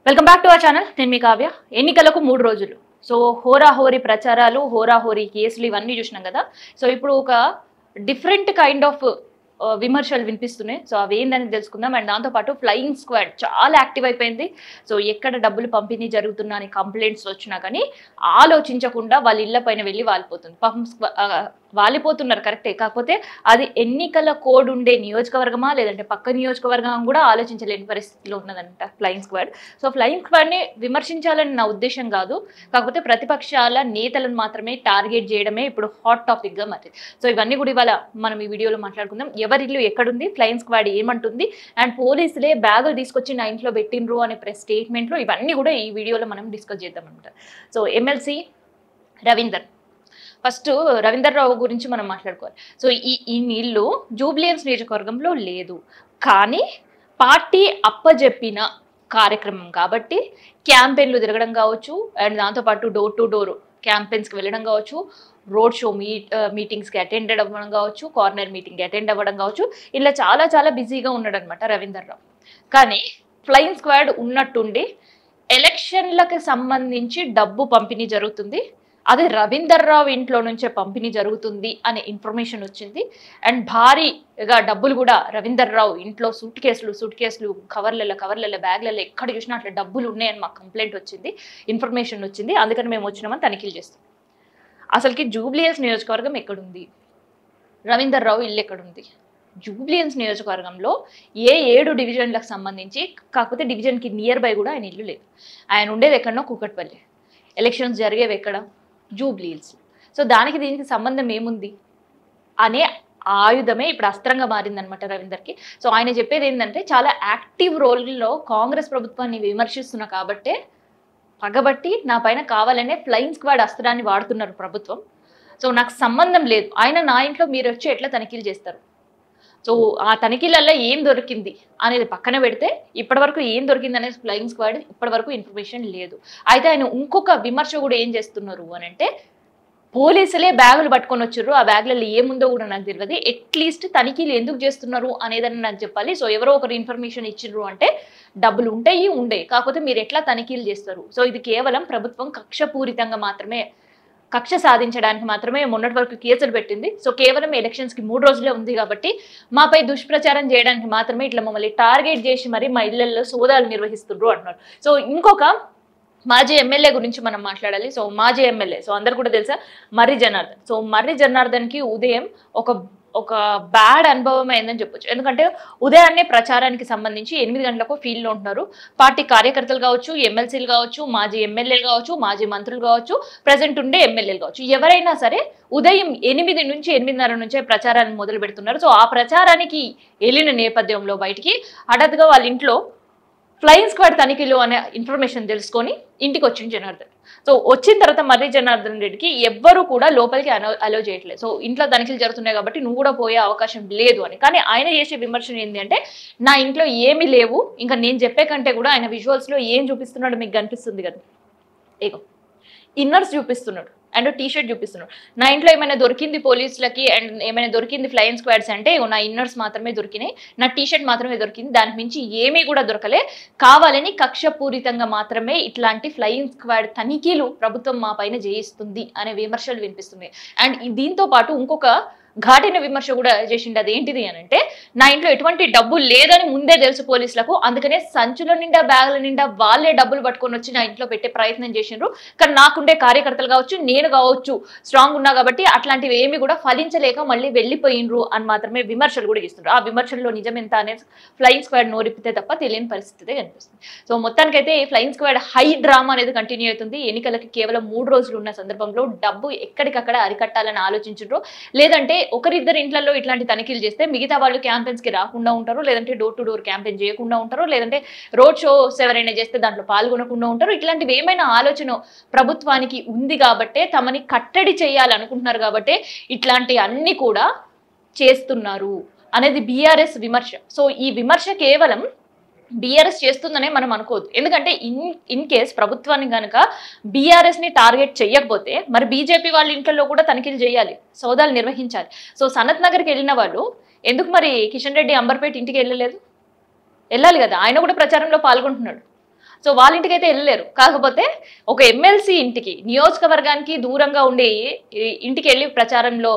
Welcome back to our channel. నేను మీ కావ్య. ఎన్నికలకు 3 రోజులు. సో హోరాహోరీ ప్రచారాలు, హోరాహోరీ కేసులు ఇవన్నీ చూసినాం కదా. సో ఇప్పుడు ఒక డిఫరెంట్ కైండ్ ఆఫ్ విమర్శలు వినిపిస్తున్నాయి. సో అవి ఏందని తెలుసుకుందాం. అండ్ దాంతోపాటు ఫ్లయింగ్ స్క్వాడ్ చాలా యాక్టివ్ అయిపోయింది. సో ఎక్కడ డబ్బులు పంపిణీ జరుగుతున్నా అని కంప్లైంట్స్ వచ్చినా కానీ ఆలోచించకుండా వాళ్ళ ఇళ్ల పైన వెళ్ళి వాలిపోతుంది. పాపం వాలిపోతున్నారు కరెక్టే, కాకపోతే అది ఎన్నికల కోడ్ ఉండే నియోజకవర్గమా లేదంటే పక్క నియోజకవర్గం కూడా ఆలోచించలేని పరిస్థితిలో ఉన్నదంట ఫ్లయింగ్ స్క్వాడ్. సో ఫ్లయింగ్ స్క్వాడ్ని విమర్శించాలని నా ఉద్దేశం కాదు, కాకపోతే ప్రతిపక్షాల నేతలను మాత్రమే టార్గెట్ చేయడమే ఇప్పుడు హాట్ టాపిక్గా మారింది. సో ఇవన్నీ కూడా ఇవాళ మనం ఈ వీడియోలో మాట్లాడుకుందాం. ఎవరి ఇల్లు ఎక్కడుంది, ఫ్లయింగ్ స్క్వాడ్ ఏమంటుంది, అండ్ పోలీసులే బ్యాగులు తీసుకొచ్చి నా ఇంట్లో పెట్టినరు అనే స్టేట్మెంట్లు, ఇవన్నీ కూడా ఈ వీడియోలో మనం డిస్కస్ చేద్దాం అనమాట. So MLC Ravinder, first Ravinder రావు గురించి మనం మాట్లాడుకోవాలి. సో ఈ నీళ్ళు జూబ్లియన్స్ నియోజకవర్గంలో లేదు, కానీ పార్టీ అప్పజెప్పిన కార్యక్రమం కాబట్టి క్యాంపెయిన్లు తిరగడం కావచ్చు, అండ్ దాంతోపాటు డోర్ టు డోర్ క్యాంపెయిన్స్కి వెళ్ళడం కావచ్చు, రోడ్ షో మీటింగ్స్కి అటెండ్ అవ్వడం కావచ్చు, కార్నర్ మీటింగ్కి అటెండ్ అవ్వడం కావచ్చు, ఇలా చాలా చాలా బిజీగా ఉన్నాడు అనమాట రవీందర్ రావు. కానీ ఫ్లయింగ్ స్క్వాడ్ ఉన్నట్టుండి ఎలక్షన్లకు సంబంధించి డబ్బు పంపిణీ జరుగుతుంది, అది రవీందర్ రావు ఇంట్లో నుంచే పంపిణీ జరుగుతుంది అనే ఇన్ఫర్మేషన్ వచ్చింది. అండ్ భారీగా డబ్బులు కూడా రవీందర్ రావు ఇంట్లో సూట్ కేసులు కవర్లలో బ్యాగ్లలో ఎక్కడ చూసినా అట్లా డబ్బులు ఉన్నాయని మాకు కంప్లైంట్ వచ్చింది, ఇన్ఫర్మేషన్ వచ్చింది. అందుకని మేము వచ్చినామని తనిఖీలు చేస్తాం. అసలుకి జూబ్లియన్స్ నియోజకవర్గం ఎక్కడుంది, రవీందర్ రావు ఇల్లు ఎక్కడుంది? జూబ్లియన్స్ నియోజకవర్గంలో 7 డివిజన్లకు సంబంధించి, కాకపోతే డివిజన్కి నియర్ బై కూడా ఆయన ఇల్లు లేదు. ఆయన ఉండేది ఎక్కడనో కూకట్పల్లి, ఎలక్షన్స్ జరిగేవి ఎక్కడ, జూబ్లీహిల్స్. సో దానికి దీనికి సంబంధం ఏముంది అనే ఆయుధమే ఇప్పుడు అస్త్రంగా మారిందనమాట రవీందర్కి. సో ఆయన చెప్పేది ఏంటంటే, చాలా యాక్టివ్ రోల్లో కాంగ్రెస్ ప్రభుత్వాన్ని విమర్శిస్తున్నా కాబట్టే పగబట్టి నా పైన కావాలనే ఫ్లయింగ్ స్క్వాడ్ అస్త్రాన్ని వాడుతున్నారు ప్రభుత్వం. సో నాకు సంబంధం లేదు, ఆయన నా ఇంట్లో మీరు వచ్చి ఎట్లా తనిఖీలు చేస్తారు? సో ఆ తనిఖీలలో ఏం దొరికింది అనేది పక్కన పెడితే ఇప్పటివరకు ఏం దొరికింది అనేది ఫ్లయింగ్ స్క్వాడ్ ఇప్పటివరకు ఇన్ఫర్మేషన్ లేదు. అయితే ఆయన ఇంకొక విమర్శ కూడా ఏం చేస్తున్నారు అని అంటే, పోలీసులే బ్యాగులు పట్టుకొని వచ్చారు, ఆ బ్యాగులలో ఏముందో కూడా నాకు తెలియదు, అట్లీస్ట్ తనిఖీలు ఎందుకు చేస్తున్నారు అనేదని నాకు చెప్పాలి. సో ఎవరో ఒకరు ఇన్ఫర్మేషన్ ఇచ్చిర్రు అంటే డబ్బులు ఉండే, కాకపోతే మీరు ఎట్లా తనిఖీలు చేస్తారు? సో ఇది కేవలం ప్రభుత్వం కక్షపూరితంగా మాత్రమే, కక్ష సాధించడానికి మాత్రమే మొన్నటి వరకు కేసులు పెట్టింది. సో కేవలం ఎలక్షన్స్కి 3 రోజులే ఉంది కాబట్టి మాపై దుష్ప్రచారం చేయడానికి మాత్రమే ఇట్లా మమ్మల్ని టార్గెట్ చేసి మరి మా ఇళ్లలో సోదాలు నిర్వహిస్తున్నారు అంటున్నారు. సో ఇంకొక మాజీ ఎమ్మెల్యే గురించి మనం మాట్లాడాలి. సో మాజీ ఎమ్మెల్యే, సో అందరు కూడా తెలుసా, మర్రి జనార్దన్. సో మర్రి జనార్దన్కి ఉదయం ఒక బ్యాడ్ అనుభవం అయిందని చెప్పొచ్చు. ఎందుకంటే ఉదయాన్నే ప్రచారానికి సంబంధించి 8 గంటలకు ఫీల్డ్లో ఉంటున్నారు. పార్టీ కార్యకర్తలు కావచ్చు, ఎమ్మెల్సీలు కావచ్చు, మాజీ ఎమ్మెల్యేలు కావచ్చు, మాజీ మంత్రులు కావచ్చు, ప్రజెంట్ ఉండే ఎమ్మెల్యేలు కావచ్చు, ఎవరైనా సరే ఉదయం 8 నుంచి 8:30 నుంచే ప్రచారాన్ని మొదలు పెడుతున్నారు. సో ఆ ప్రచారానికి వెళ్ళిన నేపథ్యంలో బయటికి హఠాత్తుగా వాళ్ళ ఇంట్లో ఫ్లయింగ్ స్క్వాడ్ తనిఖీలు అనే ఇన్ఫర్మేషన్ తెలుసుకొని ఇంటికి వచ్చింది జనార్దన్. సో వచ్చిన తర్వాత మర్రి జనార్దన్ రెడ్డికి ఎవ్వరూ కూడా లోపలికి అలో చేయట్లేదు. సో ఇంట్లో తనిఖీలు జరుగుతున్నాయి కాబట్టి నువ్వు కూడా పోయే అవకాశం లేదు అని. కానీ ఆయన చేసే విమర్శన ఏంటి అంటే, నా ఇంట్లో ఏమీ లేవు, ఇంకా నేను చెప్పే కంటే కూడా ఆయన విజువల్స్లో ఏం చూపిస్తున్నాడు మీకు కనిపిస్తుంది కదా, ఏగో ఇన్నర్స్ చూపిస్తున్నాడు అండ్ టీషర్ట్ చూపిస్తున్నాడు. నా ఇంట్లో ఏమైనా దొరికింది పోలీసులకి అండ్ ఏమైనా దొరికింది ఫ్లయింగ్ స్క్వాడ్స్ అంటే నా ఇన్నర్స్ మాత్రమే దొరికినాయి, నా టీషర్ట్ మాత్రమే దొరికింది, దానికి మించి ఏమీ కూడా దొరకలే, కావాలని కక్షపూరితంగా మాత్రమే ఇట్లాంటి ఫ్లయింగ్ స్క్వాడ్ తనిఖీలు ప్రభుత్వం మా పైన చేయిస్తుంది అనే విమర్శలు వినిపిస్తున్నాయి. అండ్ దీంతో పాటు ఇంకొక ఘాటిన విమర్శ కూడా చేసిండు. అదేంటిది అని అంటే, నా ఇంట్లో ఎటువంటి డబ్బు లేదని ముందే తెలుసు పోలీసులకు, అందుకనే సంచుల నిండా బ్యాగుల నిండా వాళ్ళే డబ్బులు పట్టుకొని వచ్చి నా ఇంట్లో పెట్టే ప్రయత్నం చేసిండ్రు, కానీ నాకుండే కార్యకర్తలు కావచ్చు, నేను కావచ్చు స్ట్రాంగ్ ఉన్నా కాబట్టి అట్లాంటివి ఏమి కూడా ఫలించలేక మళ్ళీ వెళ్ళిపోయినరు అని మాత్రమే విమర్శలు కూడా చేస్తుండ్రు. ఆ విమర్శల్లో నిజం ఎంత అనేది ఫ్లయింగ్ స్క్వాడ్ నోరిపితే తప్ప తెలియని పరిస్థితే కనిపిస్తుంది. సో మొత్తానికైతే ఫ్లయింగ్ స్క్వాడ్ హై డ్రామా అనేది కంటిన్యూ అవుతుంది. ఎన్నికలకి కేవలం 3 రోజులు ఉన్న సందర్భంలో డబ్బు ఎక్కడికక్కడ అరికట్టాలని ఆలోచించారు, లేదంటే ఒకరిద్దరు ఇంట్లలో ఇట్లాంటి తనిఖీలు చేస్తే మిగతా వాళ్ళు క్యాంపెయిన్స్కి రాకుండా ఉంటారు, లేదంటే డోర్ టు డోర్ క్యాంపెయిన్ చేయకుండా ఉంటారు, లేదంటే రోడ్ షోస్ ఎవరైనా చేస్తే దాంట్లో పాల్గొనకుండా ఉంటారు. ఇట్లాంటివి ఏమైనా ఆలోచన ప్రభుత్వానికి ఉంది కాబట్టే, తమని కట్టడి చేయాలనుకుంటున్నారు కాబట్టే ఇట్లాంటి అన్ని కూడా చేస్తున్నారు అనేది బీఆర్ఎస్ విమర్శ. సో ఈ విమర్శ కేవలం బీఆర్ఎస్ చేస్తుందనే మనం అనుకోవద్దు, ఎందుకంటే ఇన్ కేస్ ప్రభుత్వాన్ని కనుక బీఆర్ఎస్ని టార్గెట్ చేయకపోతే మరి బీజేపీ వాళ్ళ ఇంట్లో కూడా తనిఖీలు చేయాలి, సోదాలు నిర్వహించాలి. సో సనత్ నగర్కి వెళ్ళిన వాళ్ళు ఎందుకు మరి కిషన్ రెడ్డి అంబర్పేట ఇంటికి వెళ్ళలేదు? వెళ్ళాలి కదా, ఆయన కూడా ప్రచారంలో పాల్గొంటున్నాడు. సో వాళ్ళ ఇంటికి అయితే వెళ్ళలేరు. కాకపోతే ఒక ఎమ్మెల్సీ ఇంటికి, నియోజకవర్గానికి దూరంగా ఉండే ఇంటికి వెళ్ళి ప్రచారంలో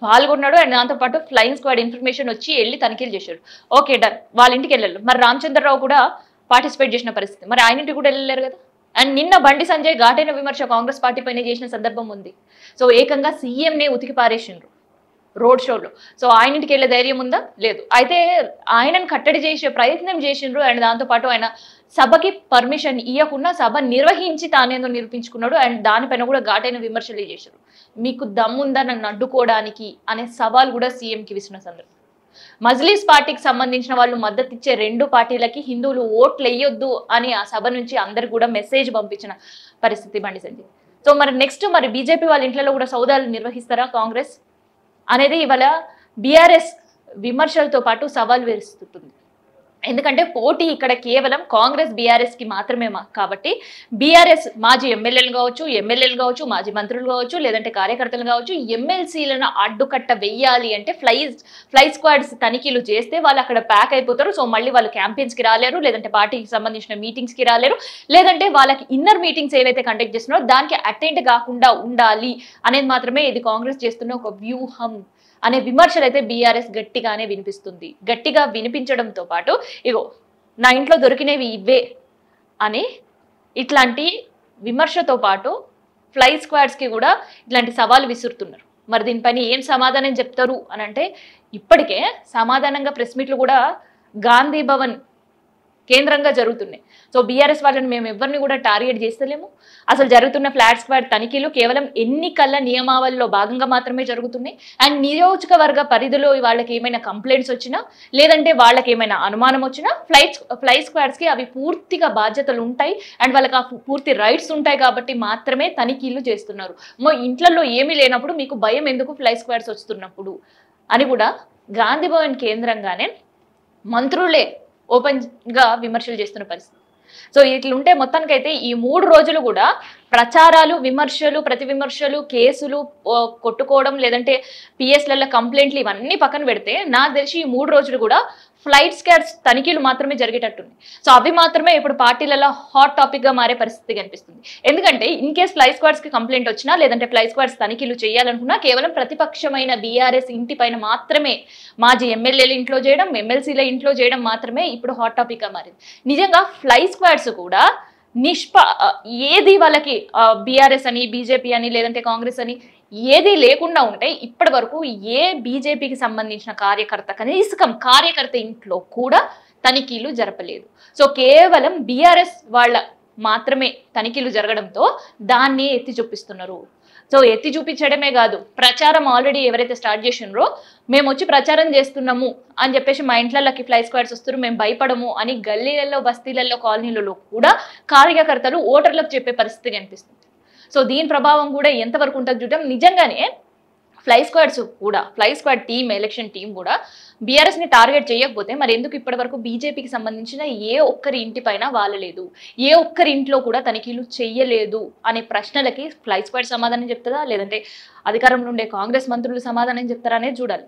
పాల్గొన్నాడు. అండ్ దాంతోపాటు ఫ్లయింగ్ స్క్వాడ్ ఇన్ఫర్మేషన్ వచ్చి వెళ్ళి తనిఖీలు చేశాడు. Okay, done. వాళ్ళ ఇంటికి వెళ్ళారు. మరి రామచంద్రరావు కూడా పార్టిసిపేట్ చేసిన పరిస్థితి, మరి ఆయన ఇంటికి కూడా వెళ్ళలేరు కదా. అండ్ నిన్న బండి సంజయ్ ఘాటైన విమర్శ కాంగ్రెస్ పార్టీ పైన చేసిన సందర్భం ఉంది. సో ఏకంగా సీఎంనే ఉతికి పారేసిండ్రు రోడ్ షోలో. సో ఆయన ఇంటికి వెళ్ళే ధైర్యం ఉందా? లేదు. అయితే ఆయనను కట్టడి చేసే ప్రయత్నం చేసిండ్రు. అండ్ దాంతోపాటు ఆయన సభకి పర్మిషన్ ఇవ్వకుండా సభ నిర్వహించి తానేందో నిరూపించుకున్నాడు. అండ్ దానిపైన కూడా ఘాటైన విమర్శలు చేశారు. మీకు దమ్ముందా నన్ను అడ్డుకోవడానికి అనే సవాల్ కూడా సీఎంకి విసిన సందర్భం. మజ్లీస్ పార్టీకి సంబంధించిన వాళ్ళు మద్దతు ఇచ్చే 2 పార్టీలకి హిందువులు ఓట్లు వేయొద్దు అని ఆ సభ నుంచి అందరు కూడా మెసేజ్ పంపించిన పరిస్థితి బండి సంజయ్. సో మరి నెక్స్ట్ మరి బీజేపీ వాళ్ళ ఇంట్లో కూడా సౌదాలు నిర్వహిస్తారా కాంగ్రెస్ అనేది ఇవాళ బీఆర్ఎస్ విమర్శలతో పాటు సవాల్ వేస్తుంది. ఎందుకంటే పోటీ ఇక్కడ కేవలం కాంగ్రెస్ బీఆర్ఎస్ కి మాత్రమే కాబట్టి బీఆర్ఎస్ మాజీ ఎమ్మెల్యేలు కావచ్చు, మాజీ మంత్రులు కావచ్చు, లేదంటే కార్యకర్తలు కావచ్చు, ఎమ్మెల్సీలను అడ్డుకట్ట వెయ్యాలి అంటే ఫ్లై స్క్వాడ్స్ తనిఖీలు చేస్తే వాళ్ళు అక్కడ ప్యాక్ అయిపోతారు. సో మళ్ళీ వాళ్ళు క్యాంపెయిన్స్ కి రాలేరు, లేదంటే పార్టీకి సంబంధించిన మీటింగ్స్ కి రాలేరు, లేదంటే వాళ్ళకి ఇన్నర్ మీటింగ్స్ ఏవైతే కండక్ట్ చేస్తున్నారో దానికి అటెండ్ కాకుండా ఉండాలి అనేది మాత్రమే ఇది కాంగ్రెస్ చేస్తున్న ఒక వ్యూహం అనే విమర్శలు అయితే బీఆర్ఎస్ గట్టిగానే వినిపిస్తుంది. గట్టిగా వినిపించడంతో పాటు ఇగో నా ఇంట్లో దొరికినవి ఇవే అని ఇట్లాంటి విమర్శతో పాటు ఫ్లై స్క్వాడ్స్కి కూడా ఇట్లాంటి సవాలు విసురుతున్నారు. మరి దీనిపైన ఏం సమాధానం చెప్తారు అని అంటే ఇప్పటికే సమాధానంగా ప్రెస్ మీట్లు కూడా గాంధీ భవన్ కేంద్రంగా జరుగుతున్నాయి. సో బీఆర్ఎస్ వాళ్ళని మేము ఎవరిని కూడా టార్గెట్ చేస్తలేము. అసలు జరుగుతున్న ఫ్లాట్ స్క్వాడ్ తనిఖీలు కేవలం ఎన్నికల నియమావళిలో భాగంగా మాత్రమే జరుగుతున్నాయి. అండ్ నియోజకవర్గ పరిధిలో వాళ్ళకి ఏమైనా కంప్లైంట్స్ వచ్చినా, లేదంటే వాళ్ళకి ఏమైనా అనుమానం వచ్చినా ఫ్లై స్క్వాడ్స్కి అవి పూర్తిగా బాధ్యతలు ఉంటాయి. అండ్ వాళ్ళకి ఆ పూర్తి రైట్స్ ఉంటాయి కాబట్టి మాత్రమే తనిఖీలు చేస్తున్నారు. ఇంట్లో ఏమీ లేనప్పుడు మీకు భయం ఎందుకు ఫ్లై స్క్వాడ్స్ వస్తున్నప్పుడు అని కూడా గాంధీ భవన్ కేంద్రంగానే మంత్రులే ఓపెన్ గా విమర్శలు చేస్తున్న పరిస్థితి. సో ఇట్లుంటే మొత్తానికైతే ఈ 3 రోజులు కూడా ప్రచారాలు, విమర్శలు, ప్రతి విమర్శలు, కేసులు కొట్టుకోవడం, లేదంటే పిఎస్ల కంప్లైంట్లు ఇవన్నీ పక్కన పెడితే నాకు తెలిసి ఈ 3 రోజులు కూడా ఫ్లైట్ స్క్వాడ్స్ తనిఖీలు మాత్రమే జరిగేటట్టుంది. సో అవి మాత్రమే ఇప్పుడు పార్టీలలో హాట్ టాపిక్ గా మారే పరిస్థితి కనిపిస్తుంది. ఎందుకంటే ఇన్ కేస్ ఫ్లై స్క్వాడ్స్ కి కంప్లైంట్ వచ్చినా, లేదంటే ఫ్లై స్క్వాడ్స్ తనిఖీలు చేయాలనుకున్నా కేవలం ప్రతిపక్షమైన బీఆర్ఎస్ ఇంటి పైన మాత్రమే, మాజీ ఎమ్మెల్యేల ఇంట్లో చేయడం, ఎమ్మెల్సీల ఇంట్లో చేయడం మాత్రమే ఇప్పుడు హాట్ టాపిక్ గా మారింది. నిజంగా ఫ్లై స్క్వాడ్స్ కూడా ఏది వాళ్ళకి బీఆర్ఎస్ అని, బీజేపీ అని, లేదంటే కాంగ్రెస్ అని ఏది లేకుండా ఉంటే ఇప్పటి వరకు ఏ బీజేపీకి సంబంధించిన కార్యకర్త ఇంట్లో కూడా తనిఖీలు జరపలేదు. సో కేవలం బీఆర్ఎస్ వాళ్ళ మాత్రమే తనిఖీలు జరగడంతో దాన్ని ఎత్తి చూపిస్తున్నారు. సో ఎత్తి చూపించడమే కాదు, ప్రచారం ఆల్రెడీ ఎవరైతే స్టార్ట్ చేసినారో మేము వచ్చి ప్రచారం చేస్తున్నాము అని చెప్పేసి మా ఇంట్లకి ఫ్లై స్క్వాడ్స్ వస్తున్నారు, మేము భయపడము అని గల్లీలలో, బస్తీలలో, కాలనీలలో కూడా కార్యకర్తలు ఓటర్లకు చెప్పే పరిస్థితి కనిపిస్తుంది. సో దీని ప్రభావం కూడా ఎంతవరకు ఉంటుంది చూద్దాం. నిజంగానే fly squad team, election team కూడా బీఆర్ఎస్ని టార్గెట్ చేయకపోతే మరి ఎందుకు ఇప్పటి వరకు బీజేపీకి సంబంధించిన ఏ ఒక్కరి ఇంటి పైన వాలలేదు, ఏ ఒక్కరి ఇంట్లో కూడా తనిఖీలు చెయ్యలేదు అనే ప్రశ్నలకి ఫ్లై స్క్వాడ్ సమాధానం చెప్తుందా, లేదంటే అధికారంలో ఉండే కాంగ్రెస్ మంత్రులు సమాధానం చెప్తారా అనేది చూడాలి.